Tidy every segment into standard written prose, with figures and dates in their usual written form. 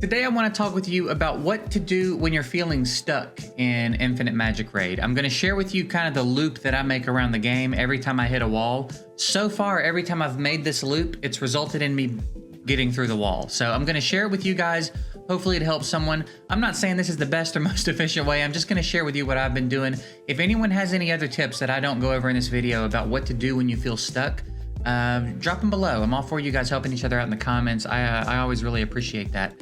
Today I want to talk with you about what to do when you're feeling stuck in Infinite Magicraid. I'm going to share with you kind of the loop that I make around the game every time I hit a wall. So far, every time I've made this loop, it's resulted in me getting through the wall. So I'm going to share it with you guys. Hopefully it helps someone. I'm not saying this is the best or most efficient way. I'm just going to share with you what I've been doing. If anyone has any other tips that I don't go over in this video about what to do when you feel stuck, drop them below. I'm all for you guys helping each other out in the comments. I always really appreciate that.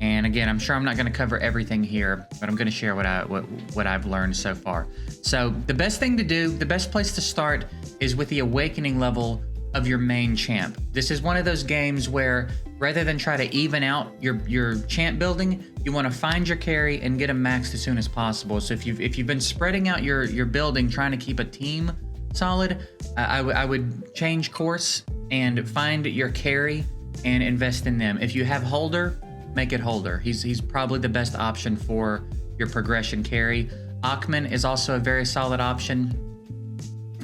And again, I'm sure I'm not going to cover everything here, but I'm going to share what I've learned so far. So the best thing to do, the best place to start is with the awakening level of your main champ. This is one of those games where rather than try to even out your champ building, you want to find your carry and get him maxed as soon as possible. So if you've been spreading out your building trying to keep a team solid, I would change course and find your carry and invest in them. If you have holder, make it holder. He's probably the best option for your progression carry. Achman is also a very solid option.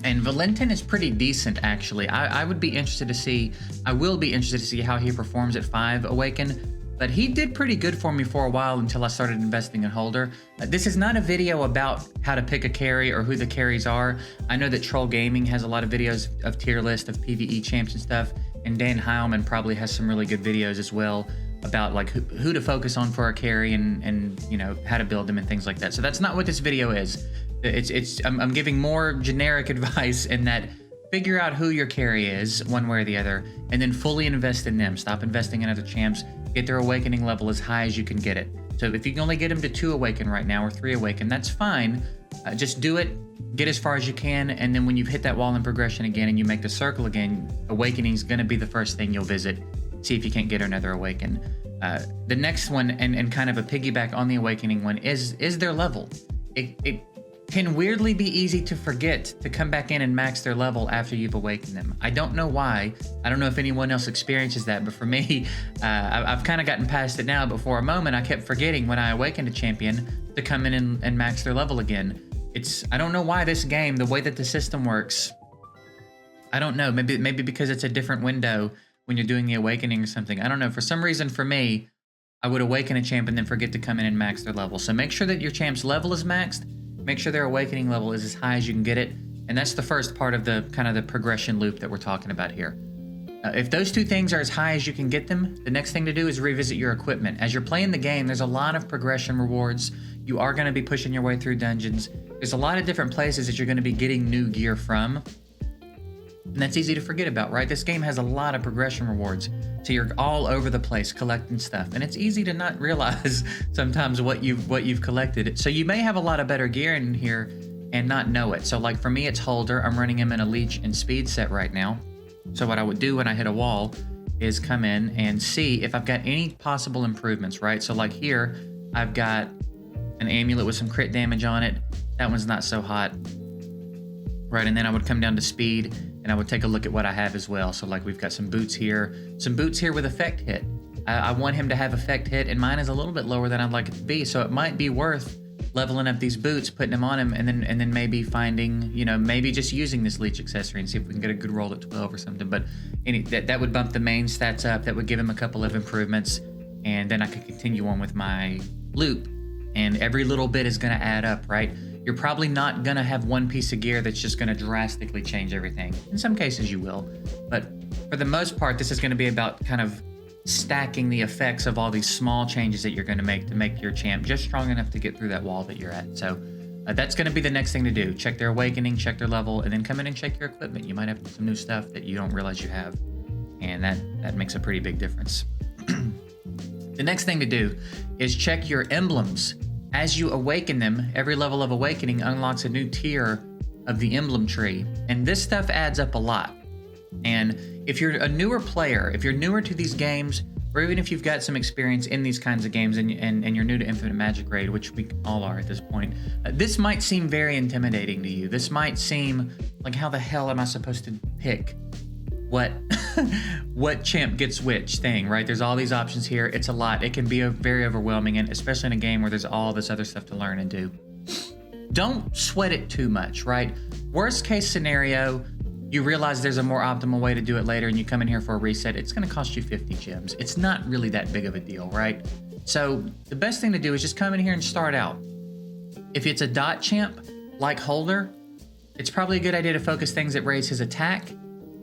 And Valentin is pretty decent, actually. I will be interested to see how he performs at 5 Awaken. But he did pretty good for me for a while until I started investing in holder. This is not a video about how to pick a carry or who the carries are. I know that Troll Gaming has a lot of videos of tier list of PvE champs and stuff. And Dan Heilman probably has some really good videos as well about like who to focus on for a carry and you know how to build them and things like that. So that's not what this video is. I'm giving more generic advice in that figure out who your carry is one way or the other and then fully invest in them. Stop investing in other champs. Get their awakening level as high as you can get it. So if you can only get them to 2 awaken right now or 3 awaken, that's fine. Just do it, get as far as you can, and then when you've hit that wall in progression again and you make the circle again, awakening is going to be the first thing you'll visit. See if you can't get another awaken. The next one, and kind of a piggyback on the awakening one, is their level. It can weirdly be easy to forget to come back in and max their level after you've awakened them. I don't know why. I don't know if anyone else experiences that, but for me, I've kind of gotten past it now, but for a moment I kept forgetting when I awakened a champion to come in and max their level again. I don't know why this game, the way that the system works, I don't know, maybe because it's a different window when you're doing the awakening or something. I don't know. For some reason, for me, I would awaken a champ and then forget to come in and max their level. So make sure that your champ's level is maxed. Make sure their awakening level is as high as you can get it. And that's the first part of the kind of the progression loop that we're talking about here. If those two things are as high as you can get them, the next thing to do is revisit your equipment. As you're playing the game, there's a lot of progression rewards. You are going to be pushing your way through dungeons. There's a lot of different places that you're going to be getting new gear from. And that's easy to forget about, right? This game has a lot of progression rewards. So you're all over the place collecting stuff. And it's easy to not realize sometimes what you've collected. So you may have a lot of better gear in here and not know it. So like for me, it's holder. I'm running him in a leech and speed set right now. So what I would do when I hit a wall is come in and see if I've got any possible improvements, right? So like here, I've got an amulet with some crit damage on it. That one's not so hot. Right, and then I would come down to speed and I would take a look at what I have as well. So like we've got some boots here with effect hit. I want him to have effect hit and mine is a little bit lower than I'd like it to be. So it might be worth leveling up these boots, putting them on him, and then maybe finding, you know, maybe just using this leech accessory and see if we can get a good roll at 12 or something. But that would bump the main stats up. That would give him a couple of improvements. And then I could continue on with my loop. And every little bit is going to add up, right? You're probably not going to have one piece of gear that's just going to drastically change everything. In some cases you will, but for the most part, this is going to be about kind of stacking the effects of all these small changes that you're going to make your champ just strong enough to get through that wall that you're at. So that's going to be the next thing to do. Check their awakening, check their level, and then come in and check your equipment. You might have some new stuff that you don't realize you have, and that makes a pretty big difference. The next thing to do is check your emblems. As you awaken them, every level of awakening unlocks a new tier of the emblem tree. And this stuff adds up a lot. And if you're a newer player, if you're newer to these games, or even if you've got some experience in these kinds of games and you're new to Infinite Magicraid, which we all are at this point, this might seem very intimidating to you. This might seem like, how the hell am I supposed to pick what champ gets which thing, right? There's all these options here. It's a lot. It can be very overwhelming, and especially in a game where there's all this other stuff to learn and do. Don't sweat it too much, right? Worst case scenario, you realize there's a more optimal way to do it later and you come in here for a reset. It's going to cost you 50 gems. It's not really that big of a deal, right? So the best thing to do is just come in here and start out. If it's a dot champ like Holder, it's probably a good idea to focus things that raise his attack.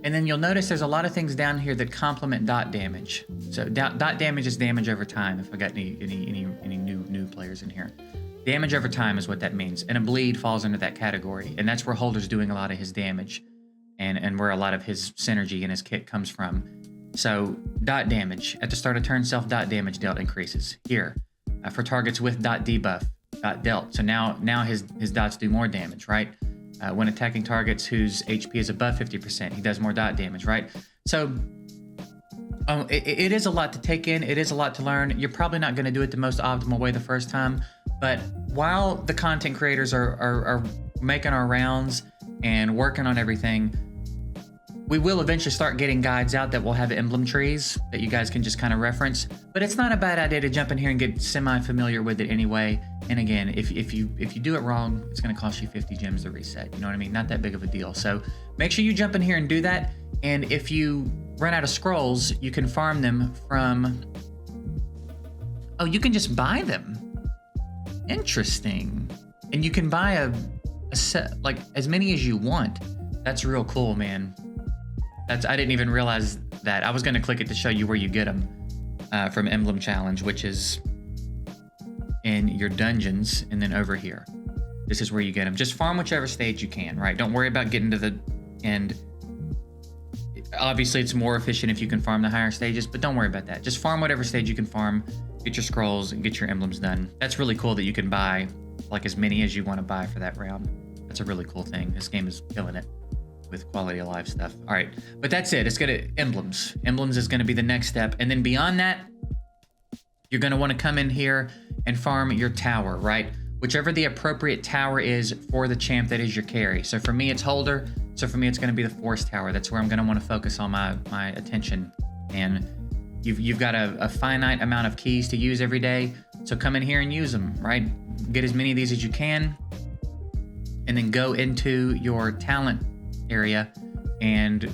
And then you'll notice there's a lot of things down here that complement dot damage. So dot damage is damage over time. If I got any new players in here, damage over time is what that means. And a bleed falls into that category, and that's where Holder's doing a lot of his damage, and where a lot of his synergy in his kit comes from. So dot damage at the start of turn, self dot damage dealt increases here for targets with dot debuff, dot dealt. So now his dots do more damage, right? When attacking targets whose HP is above 50%, he does more dot damage, right? So it is a lot to take in. It is a lot to learn. You're probably not going to do it the most optimal way the first time, but while the content creators are making our rounds and working on everything, we will eventually start getting guides out that will have emblem trees that you guys can just kind of reference. But it's not a bad idea to jump in here and get semi-familiar with it anyway. And again, if you do it wrong, it's going to cost you 50 gems to reset. You know what I mean? Not that big of a deal. So make sure you jump in here and do that. And if you run out of scrolls, you can farm them from... Oh, you can just buy them. Interesting. And you can buy a set, like as many as you want. That's real cool, man. I didn't even realize that. I was going to click it to show you where you get them from Emblem Challenge, which is in your dungeons, and then over here. This is where you get them. Just farm whichever stage you can, right? Don't worry about getting to the end. Obviously, it's more efficient if you can farm the higher stages, but don't worry about that. Just farm whatever stage you can farm, get your scrolls, and get your emblems done. That's really cool that you can buy like as many as you want to buy for that round. That's a really cool thing. This game is killing it with quality of life stuff. All right, but that's it. It's gonna emblems. Emblems is gonna be the next step, and then beyond that, you're gonna want to come in here and farm your tower, right? Whichever the appropriate tower is for the champ that is your carry. So for me, it's Holder. So for me, it's gonna be the Force Tower. That's where I'm gonna want to focus all my attention. And you've got a finite amount of keys to use every day. So come in here and use them, right? Get as many of these as you can, and then go into your talent area and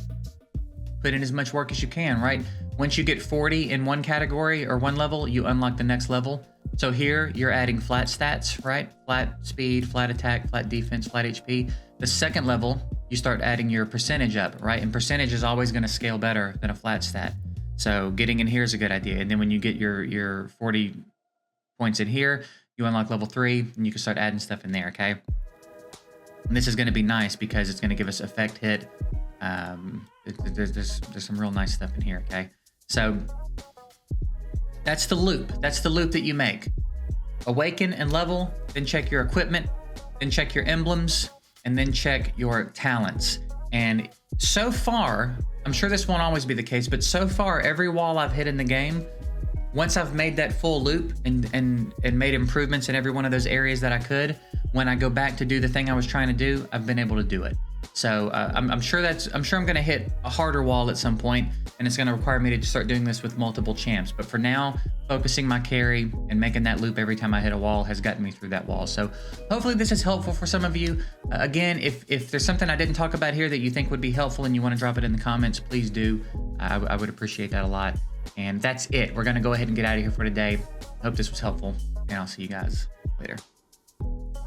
put in as much work as you can, right? Once you get 40 in one category or one level, you unlock the next level. So here you're adding flat stats, right? Flat speed, flat attack, flat defense, flat HP. The second level, you start adding your percentage up, right? And percentage is always going to scale better than a flat stat. So getting in here is a good idea. And then when you get your 40 points in here, you unlock level 3 and you can start adding stuff in there, okay? And this is going to be nice because it's going to give us effect hit. There's some real nice stuff in here, okay? So that's the loop. That's the loop that you make. Awaken and level, then check your equipment, then check your emblems, and then check your talents. And so far, I'm sure this won't always be the case, but so far, every wall I've hit in the game, once I've made that full loop and made improvements in every one of those areas that I could, when I go back to do the thing I was trying to do, I've been able to do it. So I'm sure I'm going to hit a harder wall at some point, and it's going to require me to start doing this with multiple champs. But for now, focusing my carry and making that loop every time I hit a wall has gotten me through that wall. So hopefully this is helpful for some of you. Again, if there's something I didn't talk about here that you think would be helpful and you want to drop it in the comments, please do. I would appreciate that a lot. And that's it. We're going to go ahead and get out of here for today. Hope this was helpful, and I'll see you guys later.